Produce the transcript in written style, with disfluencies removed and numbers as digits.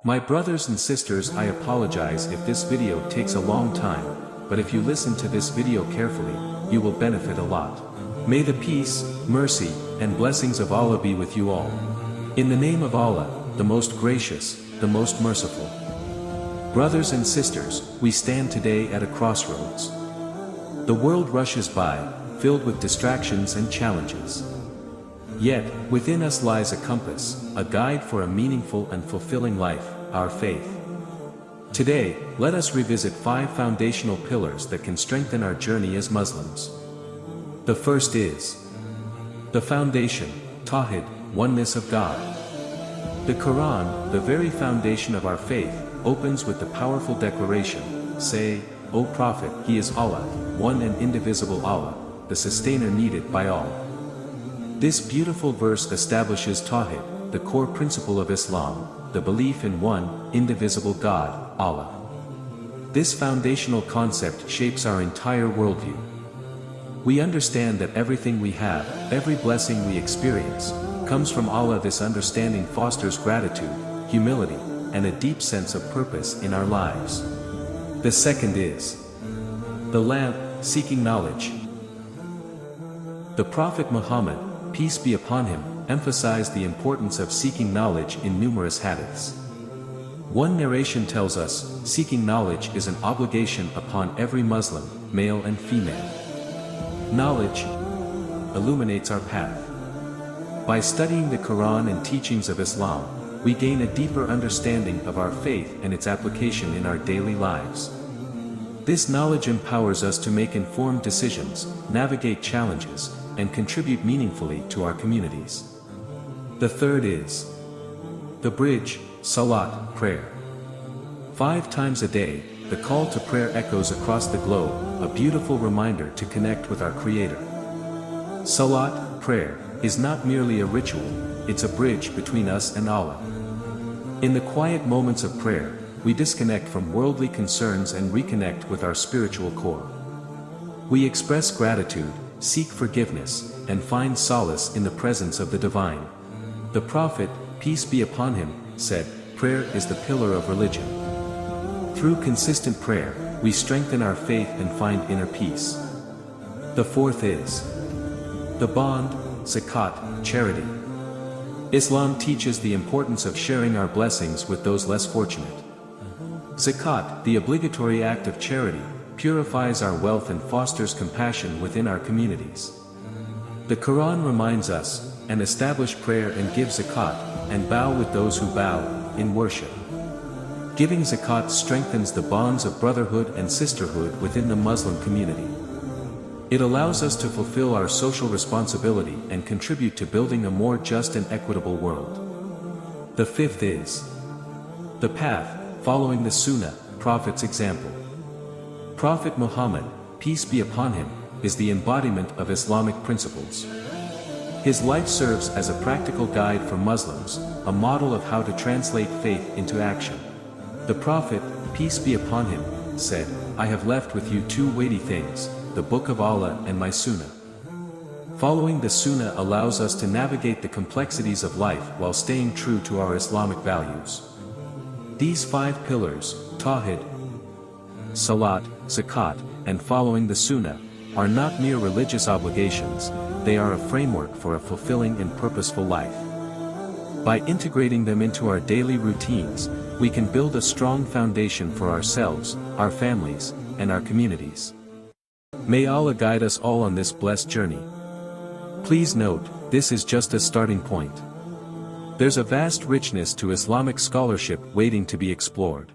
My brothers and sisters, I apologize if this video takes a long time, but if you listen to this video carefully, you will benefit a lot. May the peace, mercy, and blessings of Allah be with you all. In the name of Allah, the most gracious, the most merciful. Brothers and sisters, we stand today at a crossroads. The world rushes by, filled with distractions and challenges. Yet, within us lies a compass, a guide for a meaningful and fulfilling life, our faith. Today, let us revisit 5 foundational pillars that can strengthen our journey as Muslims. The first is the foundation, Tawhid, oneness of God. The Quran, the very foundation of our faith, opens with the powerful declaration, "Say, O Prophet, He is Allah, one and indivisible Allah, the sustainer needed by all." This beautiful verse establishes Tawhid, the core principle of Islam, the belief in one, indivisible God, Allah. This foundational concept shapes our entire worldview. We understand that everything we have, every blessing we experience, comes from Allah. This understanding fosters gratitude, humility, and a deep sense of purpose in our lives. The second is the lamp, seeking knowledge. The Prophet Muhammad, peace be upon him, emphasized the importance of seeking knowledge in numerous hadiths. One narration tells us, seeking knowledge is an obligation upon every Muslim, male and female. Knowledge illuminates our path. By studying the Quran and teachings of Islam, we gain a deeper understanding of our faith and its application in our daily lives. This knowledge empowers us to make informed decisions, navigate challenges, and contribute meaningfully to our communities. The third is the bridge, Salat, prayer. 5 times a day, the call to prayer echoes across the globe, a beautiful reminder to connect with our Creator. Salat, prayer, is not merely a ritual, it's a bridge between us and Allah. In the quiet moments of prayer, we disconnect from worldly concerns and reconnect with our spiritual core. We express gratitude, seek forgiveness, and find solace in the presence of the divine. The Prophet, peace be upon him, said, "Prayer is the pillar of religion." Through consistent prayer, we strengthen our faith and find inner peace. The fourth is the bond, Zakat, charity. Islam teaches the importance of sharing our blessings with those less fortunate. Zakat, the obligatory act of charity, purifies our wealth and fosters compassion within our communities. The Quran reminds us, and establish prayer and give zakat, and bow with those who bow, in worship. Giving zakat strengthens the bonds of brotherhood and sisterhood within the Muslim community. It allows us to fulfill our social responsibility and contribute to building a more just and equitable world. The fifth is the path, following the Sunnah, Prophet's example. Prophet Muhammad, peace be upon him, is the embodiment of Islamic principles. His life serves as a practical guide for Muslims, a model of how to translate faith into action. The Prophet, peace be upon him, said, "I have left with you 2 weighty things, the Book of Allah and my Sunnah." Following the Sunnah allows us to navigate the complexities of life while staying true to our Islamic values. These 5 pillars, Tawhid, Salat, Zakat, and following the Sunnah, are not mere religious obligations, they are a framework for a fulfilling and purposeful life. By integrating them into our daily routines, we can build a strong foundation for ourselves, our families, and our communities. May Allah guide us all on this blessed journey. Please note, this is just a starting point. There's a vast richness to Islamic scholarship waiting to be explored.